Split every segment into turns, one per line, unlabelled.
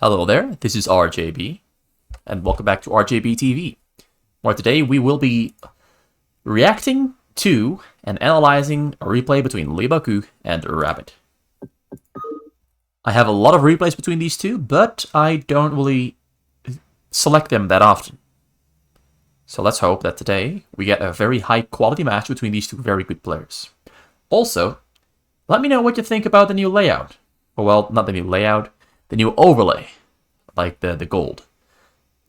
Hello there, this is RJB, and welcome back to RJB TV, where today we will be reacting to and analyzing a replay between Leebokgu and Rabbit. I have a lot of replays between these two, but I don't really select them that often. So let's hope that today we get a very high quality match between these two very good players. Also, let me know what you think about the new layout. Well, not the new layout, the new overlay, like the gold.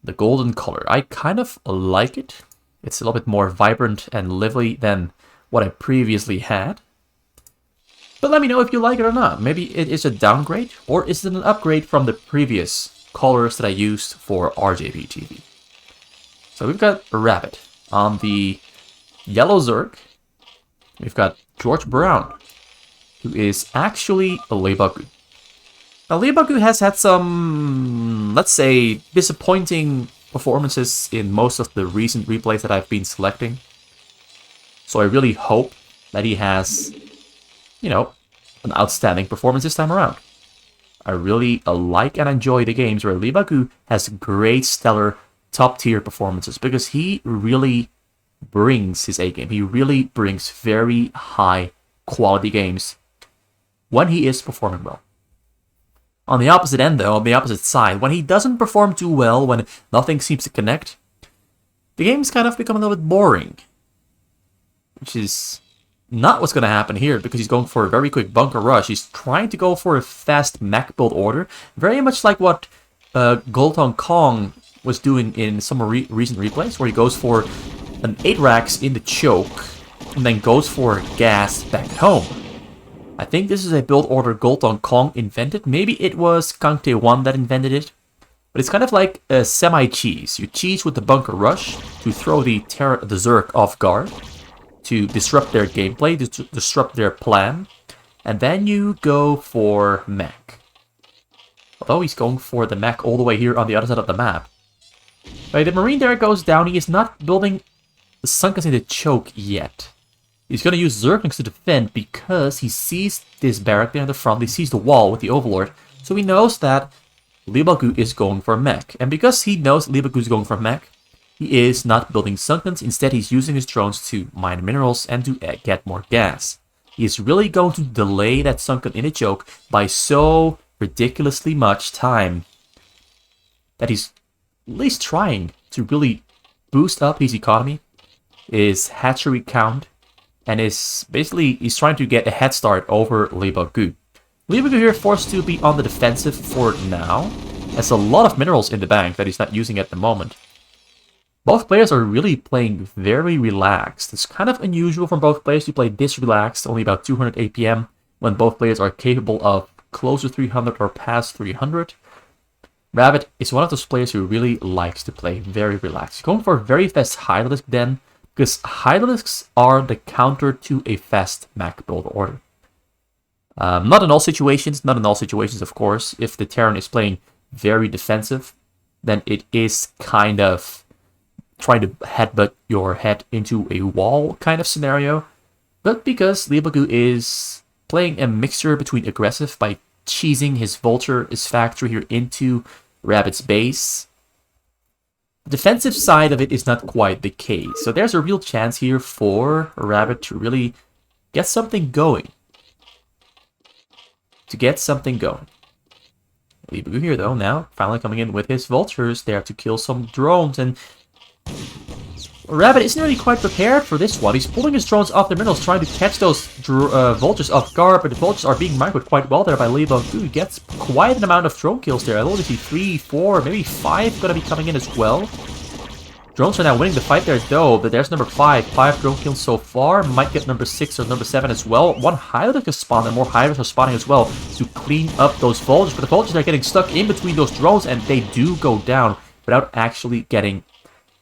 The golden color. I kind of like it. It's a little bit more vibrant and lively than what I previously had. But let me know if you like it or not. Maybe it is a downgrade, or is it an upgrade from the previous colors that I used for RJB TV. So we've got a Rabbit on the yellow Zerg. We've got George Brown, who is actually a Leebokgu. Now, Leebokgu has had some, let's say, disappointing performances in most of the recent replays that I've been selecting. So I really hope that he has, an outstanding performance this time around. I really like and enjoy the games where Leebokgu has great, stellar, top-tier performances, because he really brings his A-game. He really brings very high-quality games when he is performing well. On the opposite end, though, on the opposite side, when he doesn't perform too well, when nothing seems to connect, the games kind of become a little bit boring. Which is not what's going to happen here, because he's going for a very quick bunker rush. He's trying to go for a fast mech build order, very much like what Golton Kong was doing in some recent replays, where he goes for an 8 racks in the choke, and then goes for gas back home. I think this is a build order Golton Kong invented. Maybe it was Kangtae 1 that invented it. But it's kind of like a semi-cheese. You cheese with the bunker rush to throw the Zerg off guard, to disrupt their gameplay, to disrupt their plan. And then you go for mech. Although he's going for the mech all the way here on the other side of the map. Right, the Marine there goes down. He is not building the Sunkens in the choke yet. He's going to use Zerglings to defend because he sees this barrack there in the front. He sees the wall with the Overlord. So he knows that Leebokgu is going for mech. And because he knows Leebokgu is going for mech, he is not building Sunkens. Instead, he's using his drones to mine minerals and to get more gas. He is really going to delay that Sunken in a choke by so ridiculously much time that he's at least trying to really boost up his economy, his hatchery count, and he's trying to get a head start over Leebokgu. Leebokgu here forced to be on the defensive for now, has a lot of minerals in the bank that he's not using at the moment. Both players are really playing very relaxed. It's kind of unusual for both players to play this relaxed, only about 200 APM, when both players are capable of close to 300 or past 300. Rabbit is one of those players who really likes to play very relaxed. Going for a very fast Hydralisk then, because Hydralisks are the counter to a fast mech build order. Not in all situations, of course. If the Terran is playing very defensive, then it is kind of trying to headbutt your head into a wall kind of scenario. But because Leebokgu is playing a mixture between aggressive by cheesing his vulture, his factory here into Rabbit's base, the defensive side of it is not quite the case. So there's a real chance here for Rabbit to really get something going. Leebokgu here, though, now finally coming in with his vultures there to kill some drones, and Rabbit isn't really quite prepared for this one. He's pulling his drones off the minerals, trying to catch those vultures off guard, but the vultures are being microed quite well there by Leebokgu. He gets quite an amount of drone kills there. I only see 3, 4, maybe 5 gonna be coming in as well. Drones are now winning the fight there, though, but there's number 5. 5 drone kills so far. Might get number 6 or number 7 as well. One Hydralisk has spawned, and more Hydralisks are spawning as well to clean up those vultures. But the vultures are getting stuck in between those drones, and they do go down without actually getting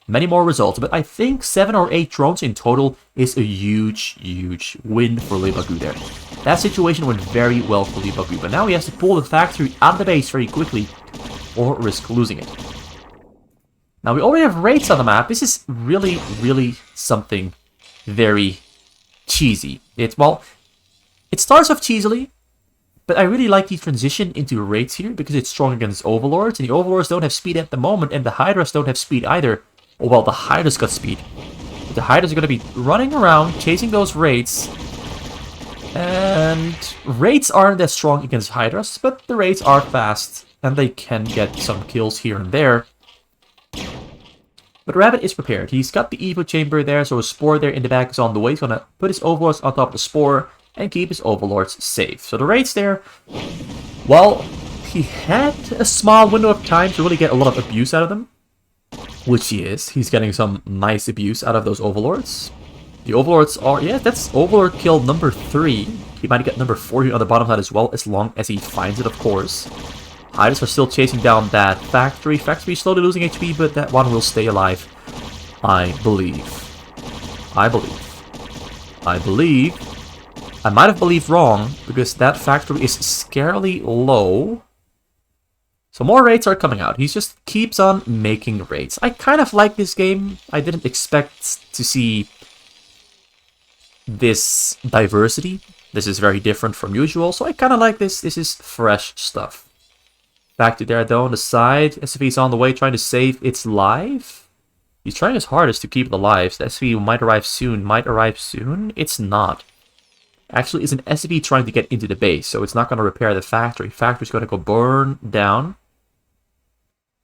many more results. But I think 7 or 8 drones in total is a huge win for Leebokgu there. That situation went very well for Leebokgu, but now he has to pull the factory out of the base very quickly or risk losing it. Now we already have raids on the map. This is really something very cheesy. It starts off cheesily, But I really like the transition into raids here because it's strong against overlords, and the overlords don't have speed at the moment, and the hydras don't have speed either. Oh well, the hydras got speed. But the hydras are going to be running around, chasing those raids. And raids aren't that strong against hydras, but the raids are fast, and they can get some kills here and there. But Rabbit is prepared. He's got the Evo chamber there, so a spore there in the back is on the way. He's going to put his overlords on top of the spore and keep his overlords safe. So the raids there, well, he had a small window of time to really get a lot of abuse out of them, which he is. He's getting some nice abuse out of those overlords. The overlords are, yeah, that's overlord kill number 3. He might get number 4 here on the bottom side as well, as long as he finds it, of course. Hydras are still chasing down that factory. Factory is slowly losing HP, but that one will stay alive. I believe. I might have believed wrong, because that factory is scarily low. So more raids are coming out. He just keeps on making raids. I kind of like this game. I didn't expect to see this diversity. This is very different from usual, so I kind of like this. This is fresh stuff. Back to there though, on the side. SCV is on the way, trying to save its life. He's trying his hardest to keep it alive. The SCV might arrive soon. It's not. Actually, it's an SCV trying to get into the base, so it's not going to repair the factory. Factory's going to go burn down.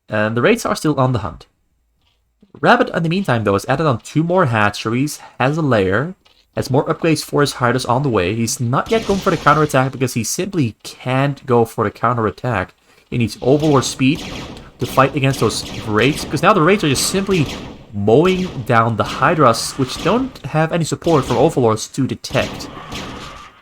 And the raids are still on the hunt. Rabbit, in the meantime, though, has added on 2 more hatcheries, has a lair, has more upgrades for his hydras on the way. He's not yet going for the counterattack because he simply can't go for the counterattack. He needs overlord speed to fight against those raids, because now the raids are just simply mowing down the hydras, which don't have any support for overlords to detect.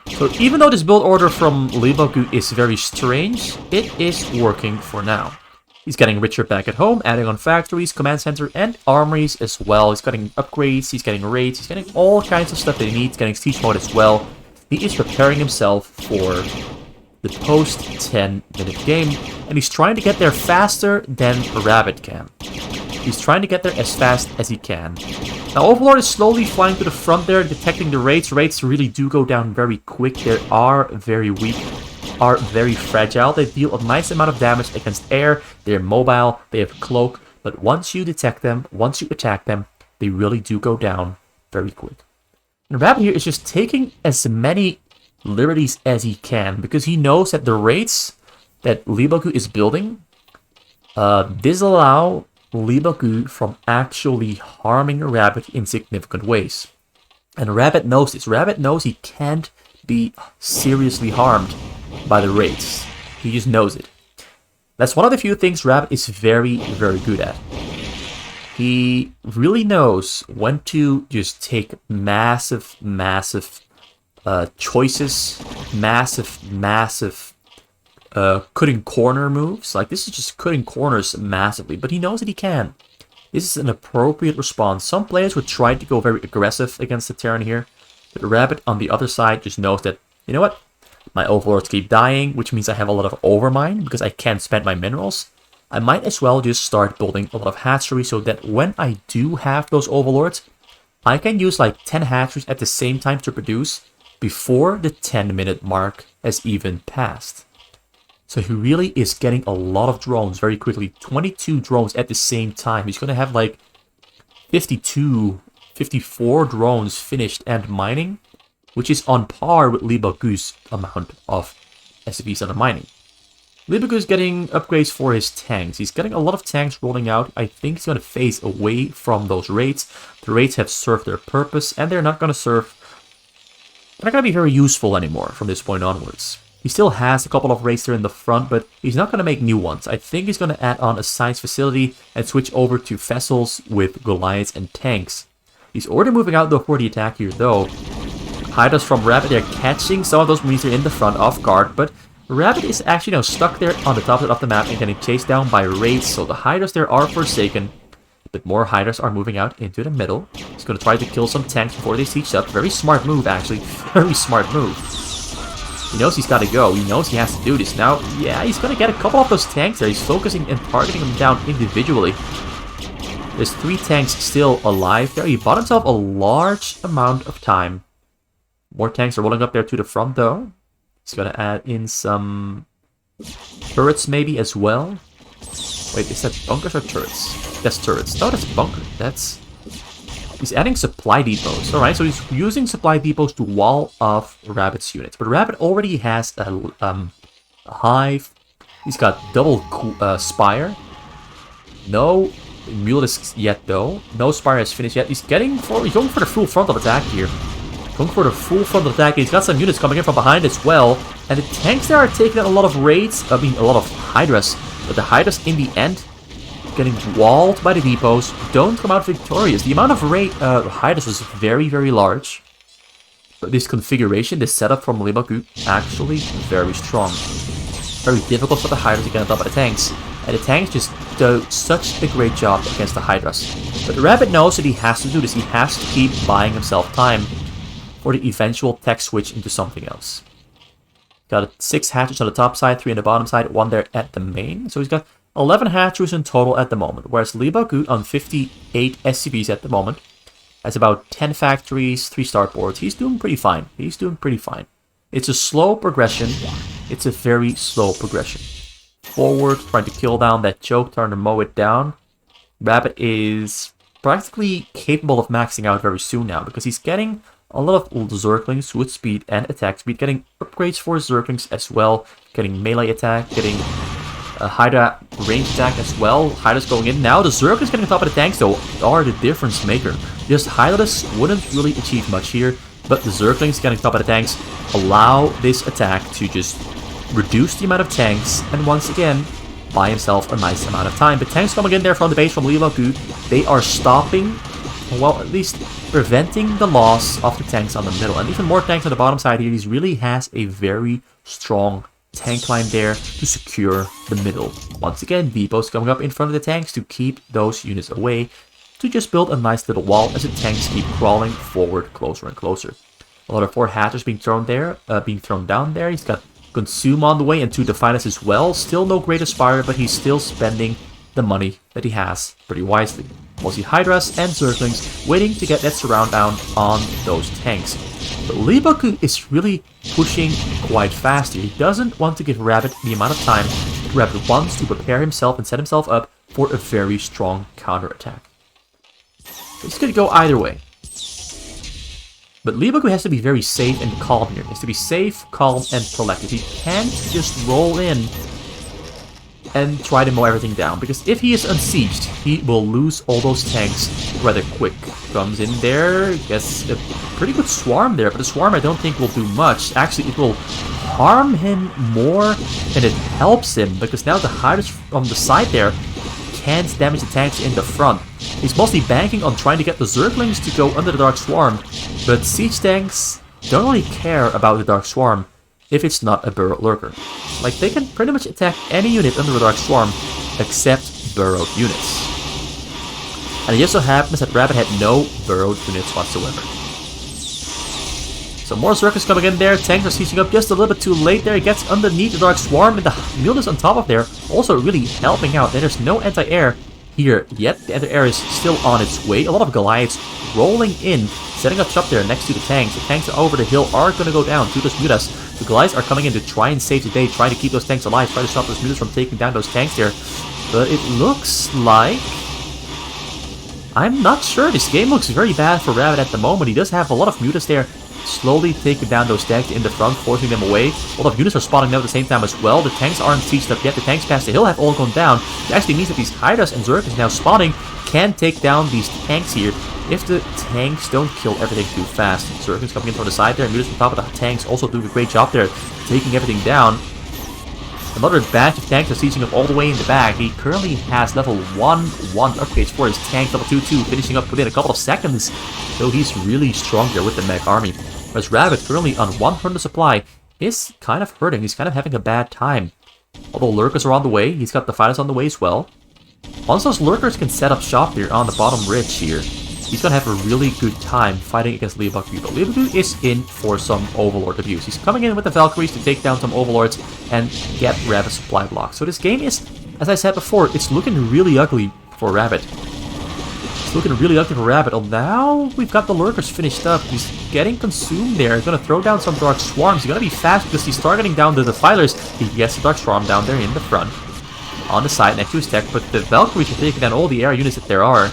So even though this build order from Leebokgu is very strange, it is working for now. He's getting richer back at home, adding on factories, command center, and armories as well. He's getting upgrades, he's getting raids, he's getting all kinds of stuff that he needs, getting siege mode as well. He is preparing himself for the post 10-minute game, and he's trying to get there faster than Rabbit can. He's trying to get there as fast as he can. Now Overlord is slowly flying to the front there, detecting the raids. Raids really do go down very quick. They are very weak, are very fragile. They deal a nice amount of damage against air. They're mobile, they have cloak, but once you detect them, once you attack them, they really do go down very quick. And Rabbit here is just taking as many liberties as he can, because he knows that the raids that Leebokgu is building disallow Leebokgu from actually harming a Rabbit in significant ways. And Rabbit knows this. Rabbit knows he can't be seriously harmed by the raids. He just knows it. That's one of the few things Rabbit is very, very good at. He really knows when to just take massive choices, massive cutting corner moves. Like, this is just cutting corners massively, but he knows that he can. This is an appropriate response. Some players would try to go very aggressive against the Terran here, but Rabbit on the other side just knows that, you know what? My overlords keep dying, which means I have a lot of overmine because I can't spend my minerals. I might as well just start building a lot of hatcheries so that when I do have those overlords, I can use like 10 hatcheries at the same time to produce before the 10-minute mark has even passed. So he really is getting a lot of drones very quickly. 22 drones at the same time. He's going to have like 54 drones finished and mining, which is on par with Leebokgu's amount of SCVs under mining. Leebokgu is getting upgrades for his tanks. He's getting a lot of tanks rolling out. I think he's going to phase away from those raids. The raids have served their purpose, and they're not going to be very useful anymore from this point onwards. He still has a couple of raids there in the front, but he's not going to make new ones. I think he's going to add on a science facility and switch over to vessels with Goliaths and tanks. He's already moving out though for the attack here though. Hydras from Rabbit, they're catching some of those Marines in the front off guard, but Rabbit is actually now stuck there on the top of the map and getting chased down by raids, so the Hydras there are forsaken. But more Hydras are moving out into the middle. He's going to try to kill some tanks before they siege up. Very smart move, actually. Very smart move. He knows he's got to go. He knows he has to do this. Now, yeah, he's going to get a couple of those tanks there. He's focusing and targeting them down individually. There's 3 tanks still alive there. He bought himself a large amount of time. More tanks are rolling up there to the front, though. He's gonna add in some turrets maybe as well. Wait, is that bunkers or turrets? That's turrets. No, that's bunker. He's adding supply depots. Alright, so he's using supply depots to wall off Rabbit's units. But Rabbit already has a hive. He's got double spire. No Mulisk yet though. No spire has finished yet. He's going for the full frontal attack here. Going for the full frontal attack. He's got some units coming in from behind as well. And the tanks there are taking out a lot of raids. I mean, a lot of Hydras. But the Hydras in the end, getting walled by the depots, don't come out victorious. The amount of Hydras was very, very large. But this configuration, this setup from Leebokgu, actually very strong. Very difficult for the Hydras to get on top of the tanks. And the tanks just do such a great job against the Hydras. But the Rabbit knows that he has to do this. He has to keep buying himself time for the eventual tech switch into something else. Got 6 hatches on the top side, 3 on the bottom side, 1 there at the main. So he's got 11 hatcheries in total at the moment. Whereas Leebokgu on 58 SCVs at the moment has about 10 factories, 3 starports. He's doing pretty fine. He's doing pretty fine. It's a slow progression. It's a very slow progression. Forward, trying to kill down that choke, trying to mow it down. Rabbit is practically capable of maxing out very soon now because he's getting a lot of Zerglings with speed and attack speed, getting upgrades for Zerglings as well, getting melee attack, getting a Hydra range attack as well. Hydra's going in now. The Zerglings getting on top of the tanks though are the difference maker. Just Hydra's wouldn't really achieve much here, but the Zerglings getting on top of the tanks allow this attack to just reduce the amount of tanks and once again buy himself a nice amount of time. But tanks coming in there from the base from Leebokgu, they are stopping, well, at least preventing the loss of the tanks on the middle. And even more tanks on the bottom side here. He really has a very strong tank line there to secure the middle. Once again, depots coming up in front of the tanks to keep those units away, to just build a nice little wall as the tanks keep crawling forward closer and closer. A lot of 4 hatchers being thrown down there. He's got Consume on the way and 2 Defiance as well. Still no great Aspire, but he's still spending the money that he has pretty wisely. Mostly Hydras and Zerglings waiting to get that surround down on those tanks. But Leebokgu is really pushing quite fast here. He doesn't want to give Rabbit the amount of time that Rabbit wants to prepare himself and set himself up for a very strong counterattack. It's going to go either way. But Leebokgu has to be very safe and calm here. He has to be safe, calm, and collected. He can't just roll in and try to mow everything down. Because if he is unsieged, he will lose all those tanks rather quick. Comes in there, gets a pretty good swarm there. But the swarm I don't think will do much. Actually, it will harm him more than it helps him. Because now the Hydras on the side there can't damage the tanks in the front. He's mostly banking on trying to get the Zerglings to go under the Dark Swarm, but siege tanks don't really care about the Dark Swarm if it's not a burrowed lurker. Like, they can pretty much attack any unit under the Dark Swarm except burrowed units. And it just so happens that Rabbit had no burrowed units whatsoever. So more Zerglings coming in there. Tanks are sieging up just a little bit too late there. He gets underneath the Dark Swarm, and the Mulisk on top of there also really helping out. There's no anti-air here yet. The anti-air is still on its way. A lot of Goliaths rolling in, setting up shop there next to the tanks. The tanks over the hill are going to go down to those Mutas. The Goliaths are coming in to try and save the day, trying to keep those tanks alive, try to stop those Mutas from taking down those tanks there. But it looks like... I'm not sure. This game looks very bad for Rabbit at the moment. He does have a lot of Mutas there, slowly taking down those tanks in the front, forcing them away. A lot of units are spawning them at the same time as well. The tanks aren't sieged up yet. The tanks past the hill have all gone down. It actually means that these Hydras and Zerglings now spawning can take down these tanks here if the tanks don't kill everything too fast. Zerglings coming in from the side there, and Mutas on top of the tanks also doing a great job there, taking everything down. Another batch of tanks are sieging up all the way in the back. He currently has level 1 upgrades for his tank, level 2, finishing up within a couple of seconds. So he's really strong there with the mech army. Whereas Rabbit, currently on 100 supply, is kind of hurting. He's kind of having a bad time. Although Lurkers are on the way, he's got the fighters on the way as well. Once those Lurkers can set up shop here on the bottom ridge here, he's going to have a really good time fighting against Leebokgu. But Leebokgu is in for some Overlord abuse. He's coming in with the Valkyries to take down some Overlords and get Rabbit supply blocks. So this game is, as I said before, it's looking really ugly for Rabbit. It's looking really ugly for Rabbit. Oh, now we've got the Lurkers finished up. He's getting consumed there. He's gonna throw down some Dark Swarms. He's gonna be fast because he's targeting down the Defilers. He gets the Dark Swarm down there in the front. On the side next to his tech, but the Valkyries are taking down all the air units that there are.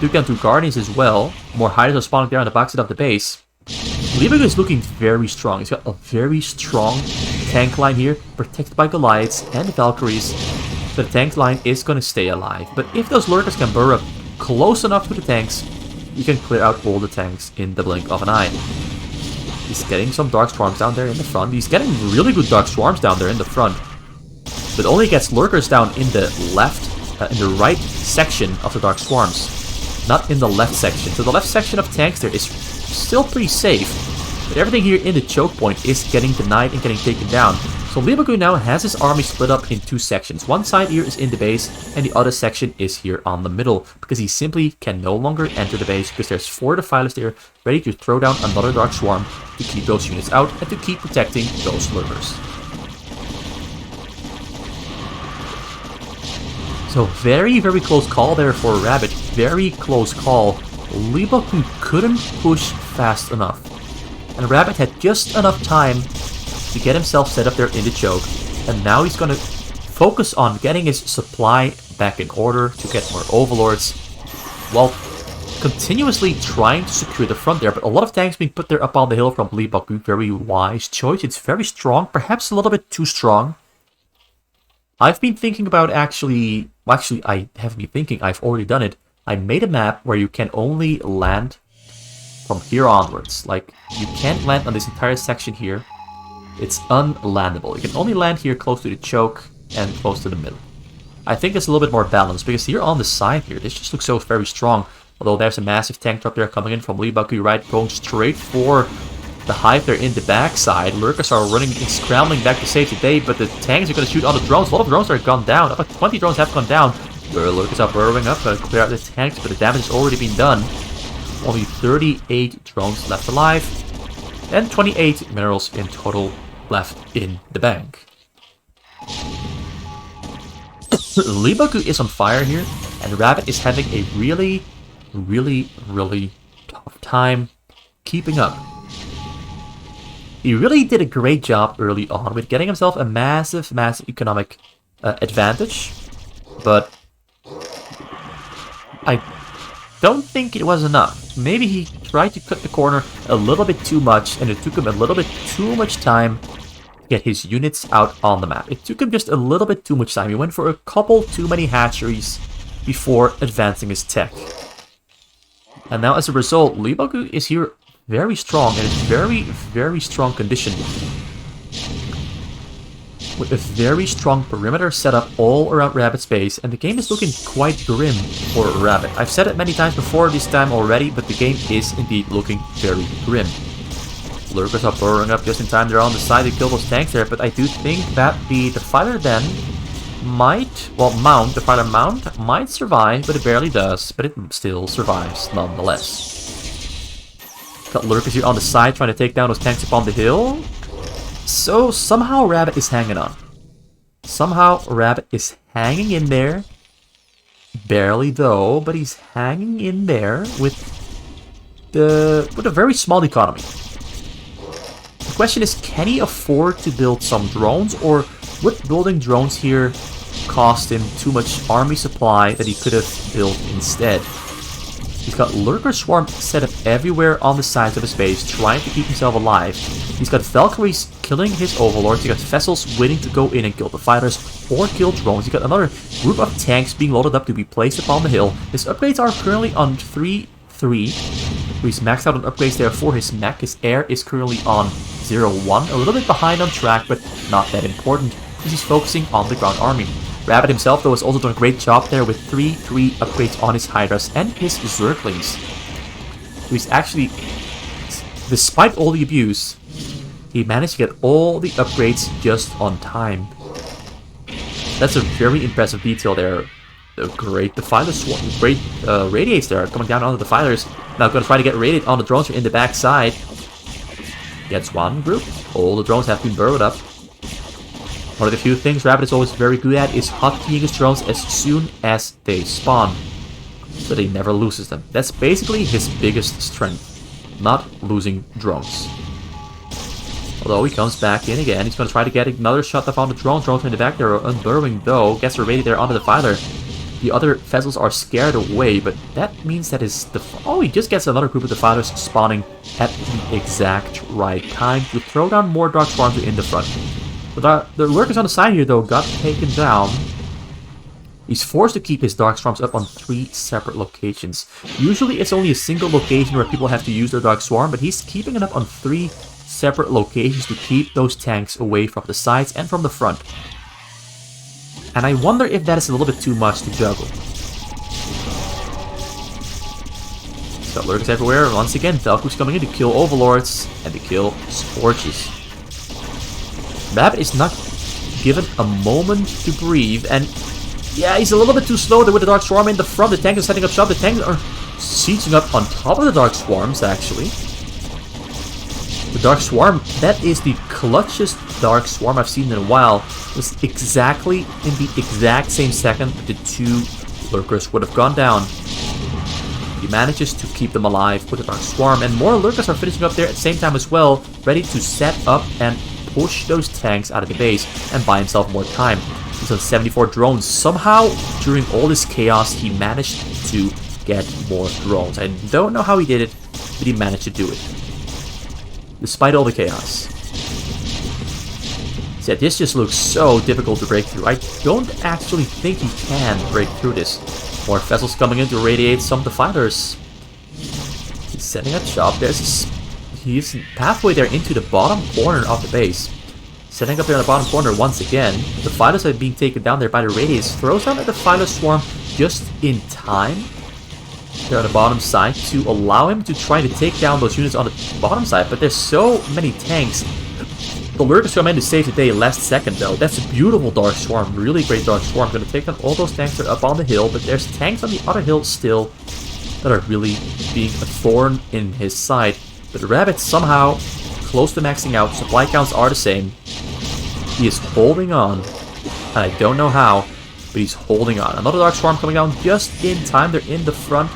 Took down 2 Guardians as well. More Hiders are spawning there on the backside of the base. Leebokgu is looking very strong. He's got a very strong tank line here, protected by Goliaths and the Valkyries. The tank line is going to stay alive. But if those lurkers can burrow up close enough to the tanks, you can clear out all the tanks in the blink of an eye. He's getting some Dark Swarms down there in the front. He's getting really good Dark Swarms down there in the front. But only gets lurkers down in the in the right section of the Dark Swarms. Not in the left section. So the left section of tanks there is still pretty safe. But everything here in the choke point is getting denied and getting taken down. So Leebokgu now has his army split up in 2 sections. One side here is in the base, and the other section is here on the middle. Because he simply can no longer enter the base, because there's 4 Defilers there ready to throw down another Dark Swarm to keep those units out and to keep protecting those lurkers. So very, very close call there for Rabbit. Very close call. Leebokgu couldn't push fast enough. And Rabbit had just enough time to get himself set up there in the choke. And now he's going to focus on getting his supply back in order to get more Overlords. While continuously trying to secure the front there. But a lot of tanks being put there up on the hill from Leebokgu. Very wise choice. It's very strong. Perhaps a little bit too strong. I've been thinking about actually... Well, actually, I haven't been thinking. I've already done it. I made a map where you can only land from here onwards. Like, you can't land on this entire section here. It's unlandable. You can only land here close to the choke and close to the middle. I think it's a little bit more balanced, because here on the side here, this just looks so very strong. Although there's a massive tank drop there coming in from Leebokgu, right? Going straight for the hive there in the backside. Lurkers are running and scrambling back to save the day, but the tanks are going to shoot all the drones. A lot of drones are gone down. About 20 drones have gone down. The lurkers are burrowing up, going to clear out the tanks, but the damage has already been done. Only 38 drones left alive, and 28 minerals in total left in the bank. Leebokgu is on fire here, and Rabbit is having a really, really, really tough time keeping up. He really did a great job early on with getting himself a massive, massive economic advantage, but I don't think it was enough. Maybe he tried to cut the corner a little bit too much, and it took him a little bit too much time to get his units out on the map. It took him just a little bit too much time. He went for a couple too many hatcheries before advancing his tech. And now as a result, Leebokgu is here very strong and in very, very strong condition. With a very strong perimeter setup all around Rabbit's base, and the game is looking quite grim for Rabbit. I've said it many times before this time already, but the game is indeed looking very grim. Lurkers are burrowing up just in time. They're on the side to kill those tanks there, but I do think that the Defiler then might, well, mount, Defiler mount might survive, but it barely does, but it still survives nonetheless. Got lurkers here on the side trying to take down those tanks up on the hill. So somehow Rabbit is hanging on. Somehow Rabbit is hanging in there. Barely though, but he's hanging in there with a very small economy. The question is, can he afford to build some drones, or would building drones here cost him too much army supply that he could have built instead? He's got Lurker Swarm set up everywhere on the sides of his base, trying to keep himself alive. He's got Valkyries killing his Overlords. He's got Vessels waiting to go in and kill the fighters or kill drones. He's got another group of tanks being loaded up to be placed upon the hill. His upgrades are currently on 3-3. He's maxed out on upgrades there for his mech. His air is currently on 0-1. A little bit behind on track, but not that important, because he's focusing on the ground army. Rabbit himself, though, has also done a great job there with 3-3 upgrades on his Hydras and his Zerglings. He's actually, despite all the abuse, he managed to get all the upgrades just on time. That's a very impressive detail there. Great Defiler Swarm, great radiates there coming down on the Defilers. Now going to try to get raided on the drones in the back side. Gets one group. All the drones have been burrowed up. One of the few things Rabbit is always very good at is hotkeying his drones as soon as they spawn, so that he never loses them. That's basically his biggest strength. not losing drones. Although he comes back in again, he's going to try to get another shot off on the drones. Drones in the back there are unburrowing though. Gets raided there onto the fighter. The other vessels are scared away, but that means that he just gets another group of the fighters spawning at the exact right time to throw down more Dark Swarms in the front. But the lurkers on the side here though got taken down. He's forced to keep his Dark Swarms up on 3 separate locations. Usually it's only a single location where people have to use their Dark Swarm, but he's keeping it up on 3 separate locations to keep those tanks away from the sides and from the front. And I wonder if that is a little bit too much to juggle. He's got lurkers everywhere. Once again, Leebokgu's coming in to kill Overlords and to kill Scorches. Rabbit is not given a moment to breathe, and yeah, he's a little bit too slow with the Dark Swarm in the front. The tanks are setting up shop. The tanks are sieging up on top of the Dark Swarms, actually. The Dark Swarm, that is the clutchest Dark Swarm I've seen in a while. It was exactly in the exact same second that the 2 lurkers would have gone down. He manages to keep them alive with the Dark Swarm, and more lurkers are finishing up there at the same time as well, ready to set up and push those tanks out of the base and buy himself more time. He's on 74 drones. Somehow, during all this chaos, he managed to get more drones. I don't know how he did it, but he managed to do it. Despite all the chaos. So this just looks so difficult to break through. I don't actually think he can break through this. More vessels coming in to radiate some of the fighters. He's setting up shop. He's halfway there into the bottom corner of the base. Setting up there in the bottom corner once again. The fighters are being taken down there by the radius. Throws down at the fighter swarm just in time. There on the bottom side to allow him to try to take down those units on the bottom side. But there's so many tanks. The lurkers come in to save the day last second though. That's a beautiful Dark Swarm. Really great Dark Swarm. Going to take down all those tanks that are up on the hill. But there's tanks on the other hill still that are really being a thorn in his side. But the Rabbit somehow close to maxing out. Supply counts are the same. He is holding on. And I don't know how, but he's holding on. Another Dark Swarm coming down just in time. They're in the front.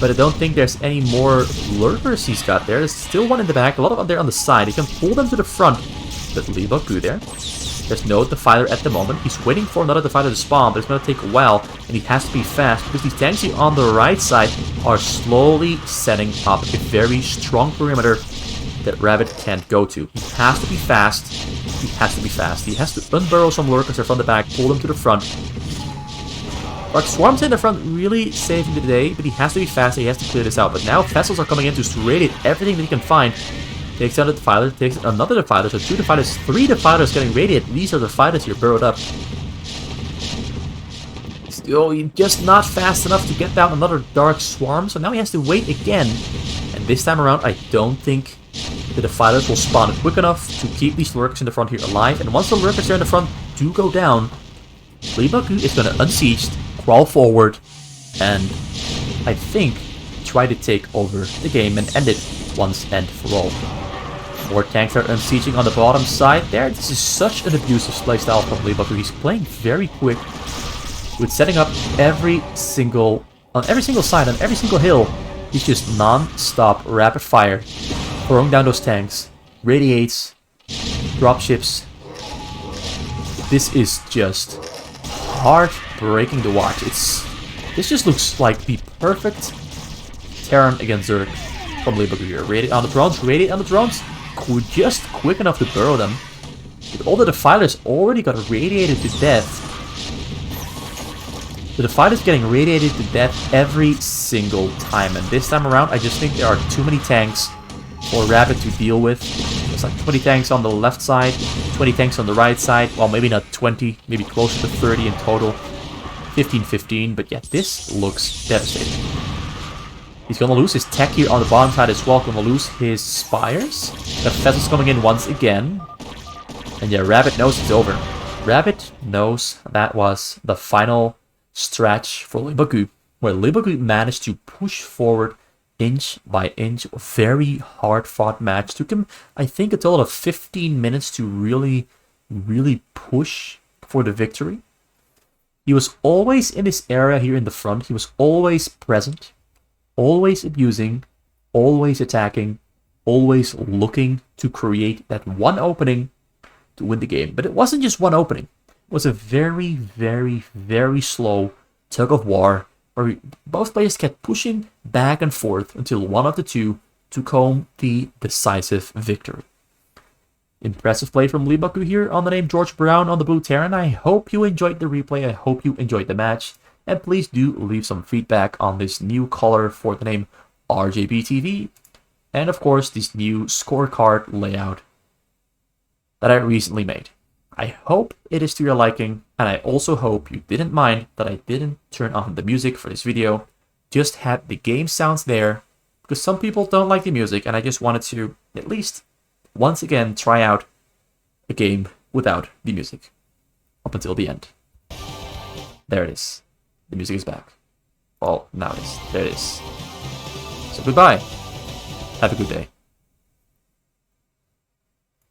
But I don't think there's any more lurkers he's got there. There's still one in the back. A lot of them there on the side. He can pull them to the front. But Leebokgu there. There's no Defiler at the moment. He's waiting for another Defiler to spawn, but it's going to take a while. And he has to be fast because these tanks here on the right side are slowly setting up a very strong perimeter that Rabbit can't go to. He has to be fast. He has to be fast. He has to unburrow some lurkers from the back, pull them to the front. Dark Swarm's in the front, really saving the day, but he has to be fast, he has to clear this out. But now vessels are coming in to radiate everything that he can find. Takes out a Defiler, takes another Defiler, so 2 Defilers, 3 Defilers getting radiated. These are the fighters here burrowed up. Still, just not fast enough to get down another Dark Swarm, so now he has to wait again. And this time around, I don't think the Defilers will spawn quick enough to keep these lurkers in the front here alive. And once the lurkers here in the front do go down, Leebokgu is going to unsiege, crawl forward, and I think try to take over the game and end it once and for all. More tanks are unsieging on the bottom side there. This is such an abusive playstyle from Leebokgu. He's playing very quick with setting up on every single side, on every single hill. He's just non-stop rapid fire, throwing down those tanks, radiates, dropships. This is just heartbreaking to watch. This just looks like the perfect Terran against Zerg from Leebokgu here. Radiate on the drones, just quick enough to burrow them. But all the Defilers already got radiated to death. The Defiler's getting radiated to death every single time, and this time around I just think there are too many tanks for Rabbit to deal with. There's like 20 tanks on the left side, 20 tanks on the right side. Well, maybe not 20, maybe closer to 30 in total. 15, but yeah, this looks devastating. He's gonna lose his tech here on the bottom side as well. Gonna lose his spires. The vessel's coming in once again. And yeah, Rabbit knows it's over. Rabbit knows that was the final stretch for Leebokgu, where Leebokgu managed to push forward inch by inch. A very hard-fought match. Took him, I think, a total of 15 minutes to really push for the victory. He was always in this area here in the front. He was always present, always abusing, always attacking, always looking to create that one opening to win the game. But it wasn't just one opening. It was a very, very, very slow tug of war where both players kept pushing back and forth until one of the two took home the decisive victory. Impressive play from Leebokgu here on the name George Brown on the blue Terran. I hope you enjoyed the replay. I hope you enjoyed the match. And please do leave some feedback on this new color for the name RJBTV. And of course, this new scorecard layout that I recently made. I hope it is to your liking, and I also hope you didn't mind that I didn't turn on the music for this video, just had the game sounds there, because some people don't like the music, and I just wanted to, at least, once again, try out a game without the music, up until the end. There it is. The music is back. Well, now it is. There it is. So goodbye. Have a good day.